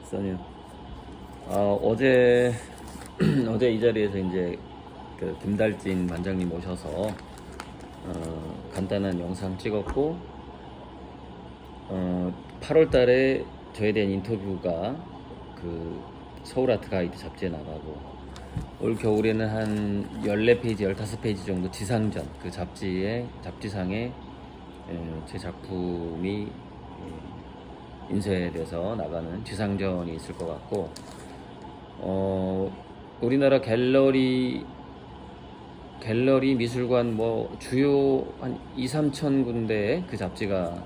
써니. 어제 어제 이 자리에서 이제 그 김달진 관장님 오셔서 간단한 영상 찍었고 8월달에 저에 대한 인터뷰가 그 서울아트 가이드 잡지에 나가고 올 겨울에는 한 14페이지, 15페이지 정도 지상전 그 잡지상에 제 작품이 인쇄돼서 나가는 지상전이 있을 것 같고 우리나라 갤러리 미술관 뭐 주요 한 2-3천 군데에 그 잡지가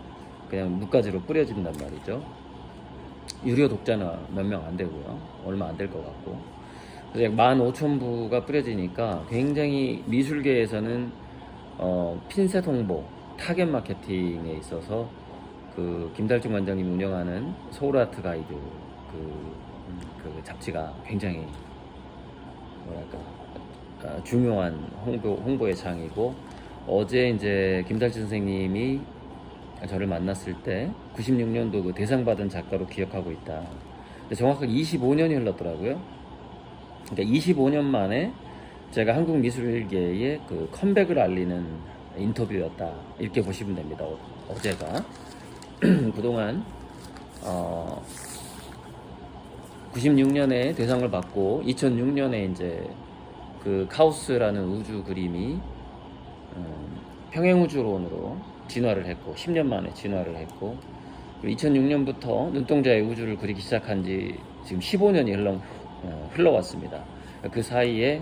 그냥 묵가지로 뿌려진단 말이죠. 유료 독자는 몇 명 안 되고요. 얼마 안 될 것 같고. 그래서 약 15,000부가 뿌려지니까 굉장히 미술계에서는 핀셋 홍보, 타겟 마케팅에 있어서 그 김달중 관장님이 운영하는 서울아트 가이드 그 잡지가 굉장히 뭐랄까 중요한 홍보의 장이고, 어제 이제 김달중 선생님이 저를 만났을 때 96년도 그 대상 받은 작가로 기억하고 있다. 근데 정확하게 25년이 흘렀더라고요. 그러니까 25년 만에 제가 한국 미술계의 그 컴백을 알리는 인터뷰였다, 이렇게 보시면 됩니다. 어제가 그동안 96년에 대상을 받고 2006년에 이제 그 카오스라는 우주 그림이 평행우주론으로 진화를 했고 10년 만에 진화를 했고, 그리고 2006년부터 눈동자의 우주를 그리기 시작한 지 지금 15년이 흘러왔습니다. 그 사이에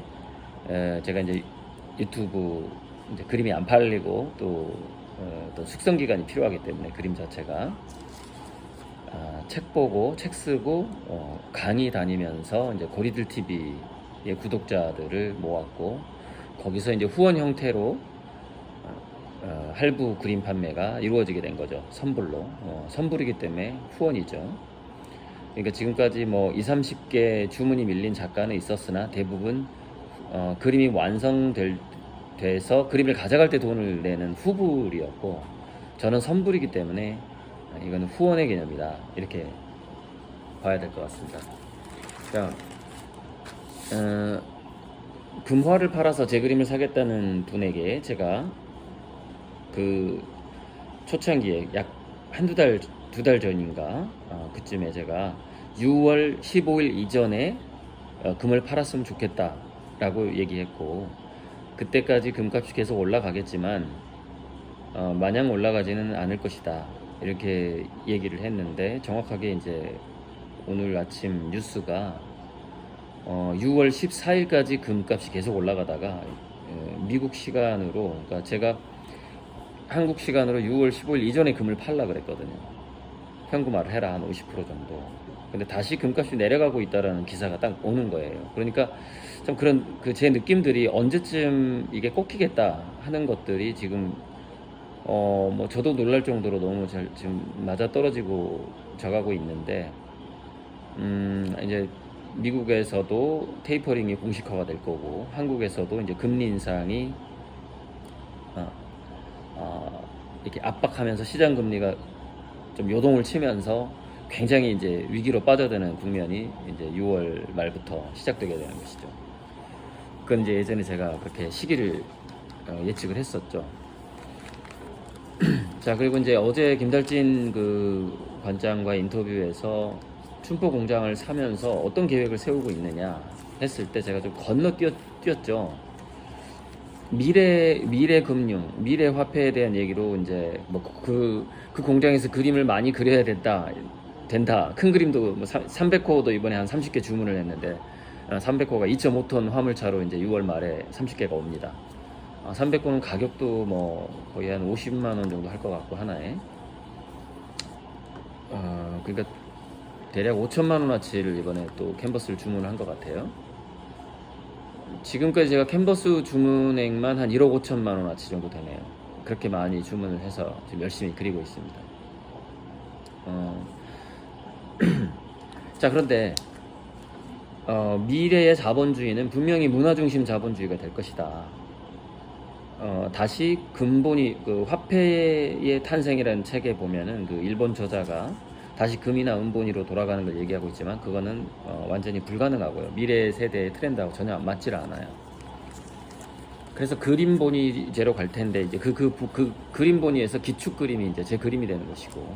제가 이제 유튜브 이제 그림이 안 팔리고 또 숙성 기간이 필요하기 때문에 그림 자체가 책 보고 책 쓰고 강의 다니면서 이제 고리들 TV의 구독자들을 모았고, 거기서 이제 후원 형태로 할부 그림 판매가 이루어지게 된 거죠. 선불로. 선불이기 때문에 후원이죠. 그러니까 지금까지 뭐 20-30개 주문이 밀린 작가는 있었으나 대부분 그림이 돼서 그림을 가져갈 때 돈을 내는 후불이었고, 저는 선불이기 때문에 이거는 후원의 개념이다, 이렇게 봐야 될 것 같습니다. 그러니까 금화를 팔아서 제 그림을 사겠다는 분에게 제가 그 초창기에 약 한두 달, 2달 전인가 그쯤에 제가 6월 15일 이전에 금을 팔았으면 좋겠다 라고 얘기했고, 그때까지 금값이 계속 올라가겠지만 마냥 올라가지는 않을 것이다, 이렇게 얘기를 했는데, 정확하게 이제 오늘 아침 뉴스가 6월 14일까지 금값이 계속 올라가다가 미국 시간으로, 그러니까 제가 한국 시간으로 6월 15일 이전에 금을 팔라 그랬거든요. 현금화를 해라, 한 50% 정도. 근데 다시 금값이 내려가고 있다라는 기사가 딱 오는 거예요. 그러니까 참 그런 제 느낌들이 언제쯤 이게 꺾이겠다 하는 것들이 지금 뭐 저도 놀랄 정도로 너무 지금 맞아 떨어지고 져가고 있는데, 이제 미국에서도 테이퍼링이 공식화가 될 거고, 한국에서도 이제 금리 인상이 이렇게 압박하면서 시장 금리가 좀 요동을 치면서 굉장히 이제 위기로 빠져드는 국면이 이제 6월 말부터 시작되게 되는 것이죠. 그건 이제 예전에 제가 그렇게 시기를 예측을 했었죠. 자, 그리고 이제 어제 김달진 그 관장과 인터뷰에서 춘포 공장을 사면서 어떤 계획을 세우고 있느냐 했을 때 제가 좀 건너뛰었죠. 미래 금융, 미래 화폐에 대한 얘기로 이제 뭐 그 공장에서 그림을 많이 그려야 된다. 큰 그림도 뭐 300호도 이번에 한 30개 주문을 했는데 300호가 2.5톤 화물차로 이제 6월 말에 30개가 옵니다. 300호는 가격도 뭐 거의 한 50만 원 정도 할 것 같고 하나에. 그러니까 대략 5천만 원어치를 이번에 또 캔버스를 주문을 한 것 같아요. 지금까지 제가 캔버스 주문액만 한 1억 5천만 원어치 정도 되네요. 그렇게 많이 주문을 해서 지금 열심히 그리고 있습니다. 자, 그런데 미래의 자본주의는 분명히 문화중심 자본주의가 될 것이다. 다시 근본이 그 화폐의 탄생이라는 책에 보면은 그 일본 저자가 다시 금이나 은본위로 돌아가는 걸 얘기하고 있지만 그거는 완전히 불가능하고요. 미래 세대의 트렌드하고 전혀 맞질 않아요. 그래서 그림본위제로 갈 텐데 이제 그 그림본위에서 기축 그림이 이제 제 그림이 되는 것이고,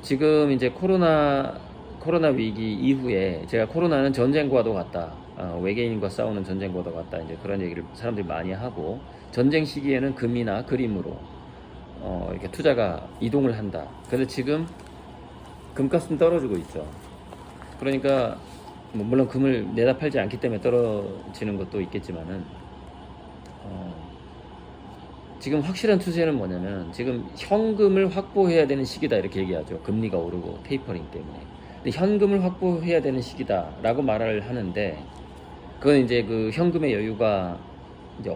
지금 이제 코로나 위기 이후에 제가 코로나는 전쟁과도 같다, 외계인과 싸우는 전쟁과도 같다, 이제 그런 얘기를 사람들이 많이 하고, 전쟁 시기에는 금이나 그림으로 이렇게 투자가 이동을 한다. 근데 지금 금값은 떨어지고 있죠. 그러니까 뭐 물론 금을 내다 팔지 않기 때문에 떨어지는 것도 있겠지만은 지금 확실한 추세는 뭐냐면 지금 현금을 확보해야 되는 시기다 이렇게 얘기하죠. 금리가 오르고 테이퍼링 때문에. 근데 현금을 확보해야 되는 시기다라고 말을 하는데, 그건 이제 그 현금의 여유가 이제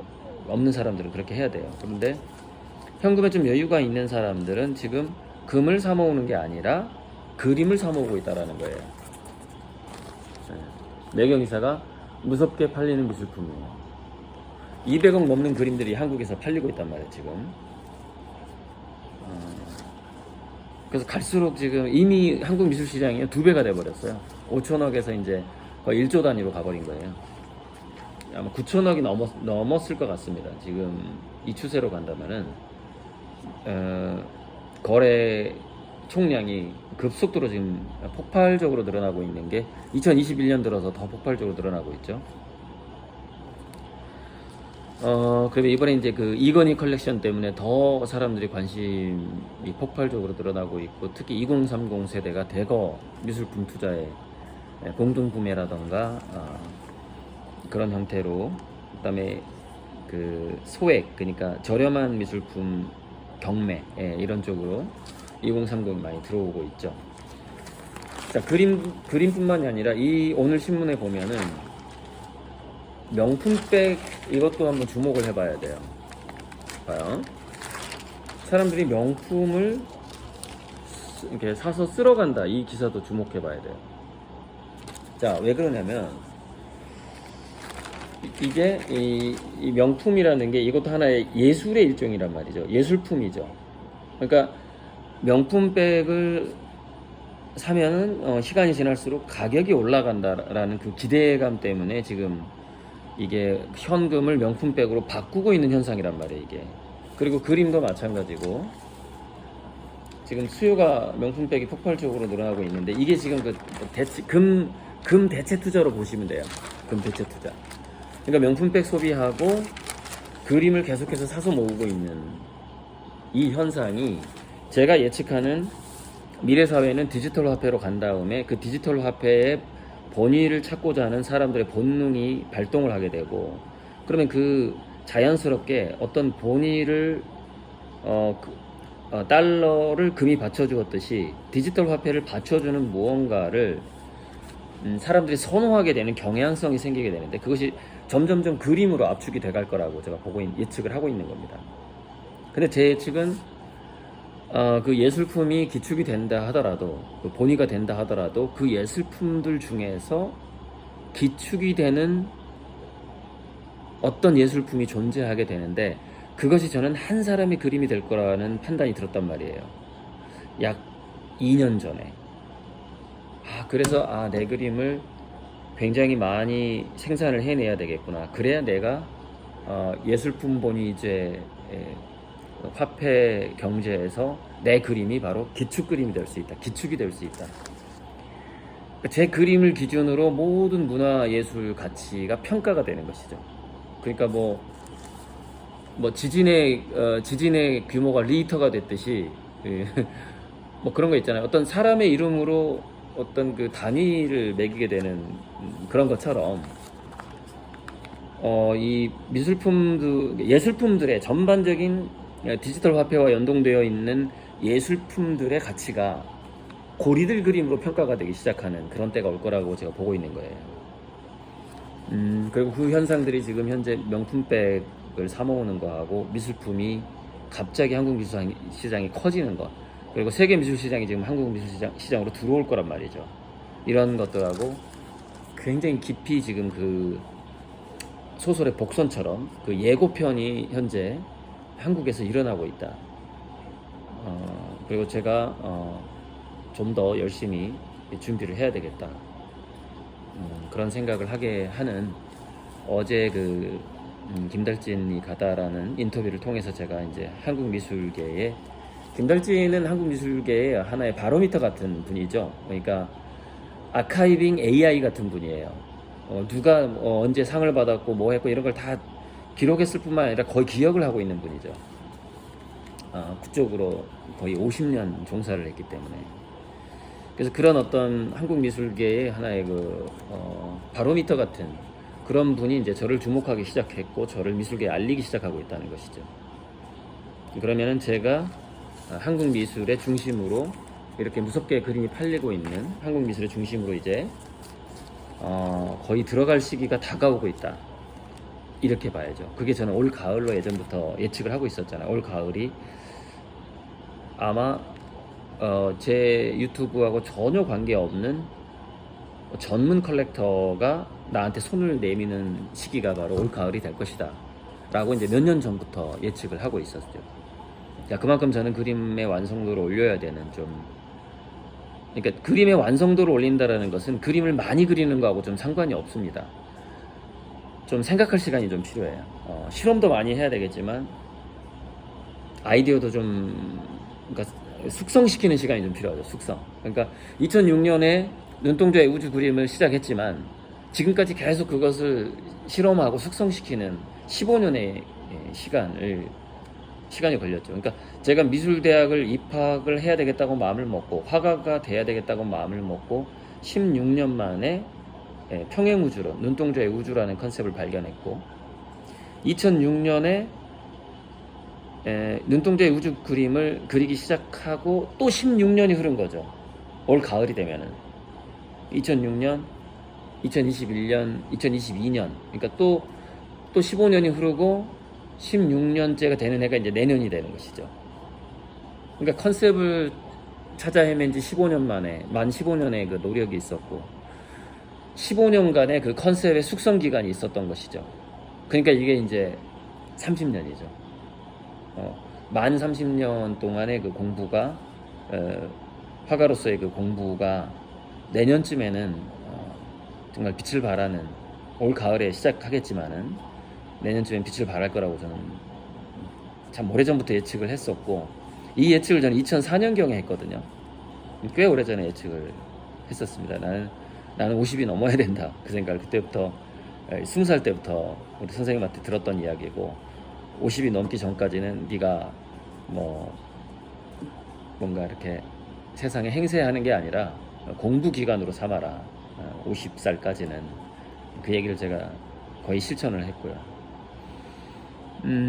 없는 사람들은 그렇게 해야 돼요. 그런데 현금에 좀 여유가 있는 사람들은 지금 금을 사 모으는 게 아니라 그림을 사 모으고 있다라는 거예요. 매경이사가 무섭게 팔리는 미술품이에요. 200억 넘는 그림들이 한국에서 팔리고 있단 말이에요, 지금. 그래서 갈수록 지금 이미 한국 미술 시장이 2배가 돼버렸어요. 5천억에서 이제 거의 1조 단위로 가버린 거예요. 아마 9천억이 넘었을 것 같습니다. 지금 이 추세로 간다면은 거래 총량이 급속도로 지금 폭발적으로 늘어나고 있는 게 2021년 들어서 더 폭발적으로 늘어나고 있죠. 그리고 이번에 이제 그 이건희 컬렉션 때문에 더 사람들이 관심이 폭발적으로 늘어나고 있고, 특히 2030 세대가 대거 미술품 투자에 공동 구매라던가 그런 형태로, 그다음에 그 소액, 그러니까 저렴한 미술품 경매, 이런 쪽으로 2030이 많이 들어오고 있죠. 자, 그림뿐만이 아니라 이 오늘 신문에 보면은 명품백, 이것도 한번 주목을 해봐야 돼요. 봐요. 사람들이 명품을 이렇게 사서 쓸어간다, 이 기사도 주목해봐야 돼요. 자, 왜 그러냐면 이게 이 명품이라는 게 이것도 하나의 예술의 일종이란 말이죠. 예술품이죠. 그러니까 명품백을 사면은 시간이 지날수록 가격이 올라간다라는 그 기대감 때문에 지금 이게 현금을 명품백으로 바꾸고 있는 현상이란 말이에요, 이게. 그리고 그림도 마찬가지고 지금 수요가 명품백이 폭발적으로 늘어나고 있는데, 이게 지금 그 금 대체 투자로 보시면 돼요. 금 대체 투자. 그러니까 명품백 소비하고 그림을 계속해서 사서 모으고 있는 이 현상이, 제가 예측하는 미래 사회는 디지털 화폐로 간 다음에 그 디지털 화폐의 본위를 찾고자 하는 사람들의 본능이 발동을 하게 되고, 그러면 그 자연스럽게 어떤 본위를 달러를 금이 받쳐주었듯이 디지털 화폐를 받쳐주는 무언가를 사람들이 선호하게 되는 경향성이 생기게 되는데, 그것이 점점점 그림으로 압축이 돼갈 거라고 제가 예측을 하고 있는 겁니다. 근데 제 예측은 그 예술품이 기축이 된다 하더라도, 그 본위가 된다 하더라도 그 예술품들 중에서 기축이 되는 어떤 예술품이 존재하게 되는데, 그것이 저는 한 사람의 그림이 될 거라는 판단이 들었단 말이에요. 약 2년 전에. 그래서 내 그림을 굉장히 많이 생산을 해내야 되겠구나. 그래야 내가 예술품 본위제 화폐 경제에서 내 그림이 바로 기축 그림이 될 수 있다. 기축이 될 수 있다. 제 그림을 기준으로 모든 문화 예술 가치가 평가가 되는 것이죠. 그러니까 뭐 지진의 규모가 리히터가 됐듯이 뭐 그런 거 있잖아요. 어떤 사람의 이름으로 어떤 그 단위를 매기게 되는 그런 것처럼 이 예술품들의 전반적인 디지털 화폐와 연동되어 있는 예술품들의 가치가 고리들 그림으로 평가가 되기 시작하는 그런 때가 올 거라고 제가 보고 있는 거예요. 그리고 그 현상들이 지금 현재 명품백을 사 모으는 거하고 미술품이 갑자기 한국 미술 시장이 커지는 것, 그리고 세계 미술 시장이 지금 한국 미술 시장으로 들어올 거란 말이죠. 이런 것들하고 굉장히 깊이 지금 그 소설의 복선처럼 그 예고편이 현재 한국에서 일어나고 있다. 그리고 제가 좀 더 열심히 준비를 해야 되겠다. 그런 생각을 하게 하는 어제 그 김달진이 가다라는 인터뷰를 통해서 제가 이제 한국미술계에 김달진은 한국미술계의 하나의 바로미터 같은 분이죠. 그러니까 아카이빙 AI 같은 분이에요. 누가 언제 상을 받았고 뭐 했고 이런 걸 다 기록했을 뿐만 아니라 거의 기억을 하고 있는 분이죠. 그쪽으로 거의 50년 종사를 했기 때문에. 그래서 그런 어떤 한국 미술계의 하나의 그 바로미터 같은 그런 분이 이제 저를 주목하기 시작했고 저를 미술계에 알리기 시작하고 있다는 것이죠. 그러면은 제가 한국 미술의 중심으로 이렇게 무섭게 그림이 팔리고 있는 한국 미술의 중심으로 이제 거의 들어갈 시기가 다가오고 있다. 이렇게 봐야죠. 그게 저는 올 가을로 예전부터 예측을 하고 있었잖아요. 올 가을이 아마 제 유튜브하고 전혀 관계없는 전문 컬렉터가 나한테 손을 내미는 시기가 바로 올 가을이 될 것이다 라고 이제 몇 년 전부터 예측을 하고 있었죠. 자, 그만큼 저는 그림의 완성도를 올려야 되는 그러니까 그림의 완성도를 올린다라는 것은 그림을 많이 그리는 거하고 좀 상관이 없습니다. 좀 생각할 시간이 좀 필요해요. 실험도 많이 해야 되겠지만 아이디어도 좀 그러니까 숙성시키는 시간이 좀 필요하죠. 숙성. 그러니까 2006년에 눈동자의 우주 그림을 시작했지만 지금까지 계속 그것을 실험하고 숙성시키는 15년의 시간이 걸렸죠. 그러니까 제가 미술대학을 입학을 해야 되겠다고 마음을 먹고 화가가 돼야 되겠다고 마음을 먹고 16년 만에 평행우주로 눈동자의 우주라는 컨셉을 발견했고 2006년에 눈동자의 우주 그림을 그리기 시작하고 또 16년이 흐른 거죠. 올 가을이 되면은 2006년, 2021년, 2022년 그러니까 또 15년이 흐르고 16년째가 되는 해가 이제 내년이 되는 것이죠. 그러니까 컨셉을 찾아 헤맨 지 15년 만에 만 15년의 그 노력이 있었고 15년간의 그 컨셉의 숙성 기간이 있었던 것이죠. 그러니까 이게 이제 30년이죠. 만 30년 동안의 그 공부가 화가로서의 그 공부가 내년쯤에는 정말 빛을 발하는 올 가을에 시작하겠지만은 내년쯤엔 빛을 발할 거라고 저는 참 오래전부터 예측을 했었고 이 예측을 저는 2004년경에 했거든요. 꽤 오래전에 예측을 했었습니다. 나는 50이 넘어야 된다. 그 생각을 그때부터 20살 때부터 우리 선생님한테 들었던 이야기고 50이 넘기 전까지는 네가 뭔가 이렇게 세상에 행세하는 게 아니라 공부 기간으로 삼아라. 50살까지는 그 얘기를 제가 거의 실천을 했고요.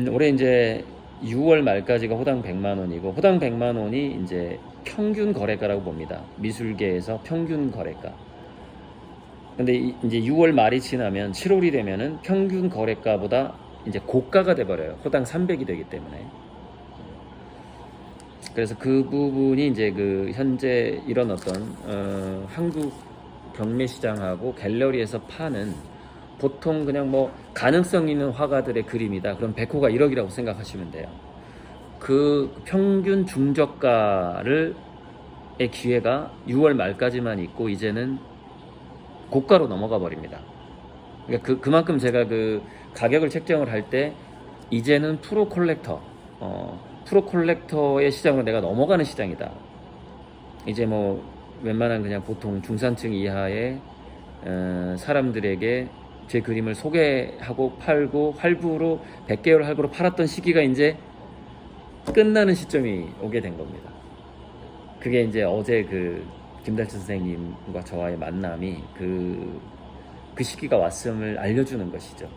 올해 이제 6월 말까지가 호당 100만 원이고 호당 100만 원이 이제 평균 거래가라고 봅니다. 미술계에서 평균 거래가. 근데 이제 6월 말이 지나면 7월이 되면은 평균 거래가보다 이제 고가가 돼버려요. 호당 300이 되기 때문에. 그래서 그 부분이 이제 그 현재 이런 어떤 한국 경매 시장하고 갤러리에서 파는 보통 그냥 가능성 있는 화가들의 그림이다. 그럼 백호가 1억이라고 생각하시면 돼요. 그 평균 중저가의 기회가 6월 말까지만 있고 이제는 고가로 넘어가 버립니다. 그러니까 그만큼 제가 그 가격을 책정을 할 때 이제는 프로 콜렉터의 시장으로 내가 넘어가는 시장이다. 이제 웬만한 그냥 보통 중산층 이하의 사람들에게 제 그림을 소개하고 팔고 할부로 100개월 할부로 팔았던 시기가 이제 끝나는 시점이 오게 된 겁니다. 그게 이제 어제 그 김달진 선생님과 저와의 만남이 그 시기가 왔음을 알려주는 것이죠.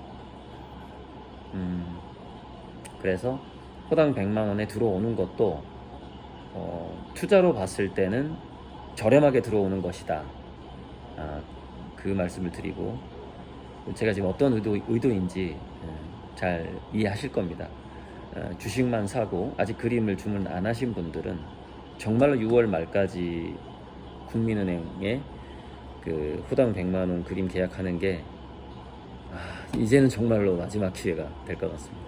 그래서 호당 100만 원에 들어오는 것도 투자로 봤을 때는 저렴하게 들어오는 것이다. 그 말씀을 드리고 제가 지금 어떤 의도인지 잘 이해하실 겁니다. 주식만 사고 아직 그림을 주문 안 하신 분들은 정말로 6월 말까지 국민은행에 그 호당 100만 원 그림 계약하는 게 이제는 정말로 마지막 기회가 될 것 같습니다.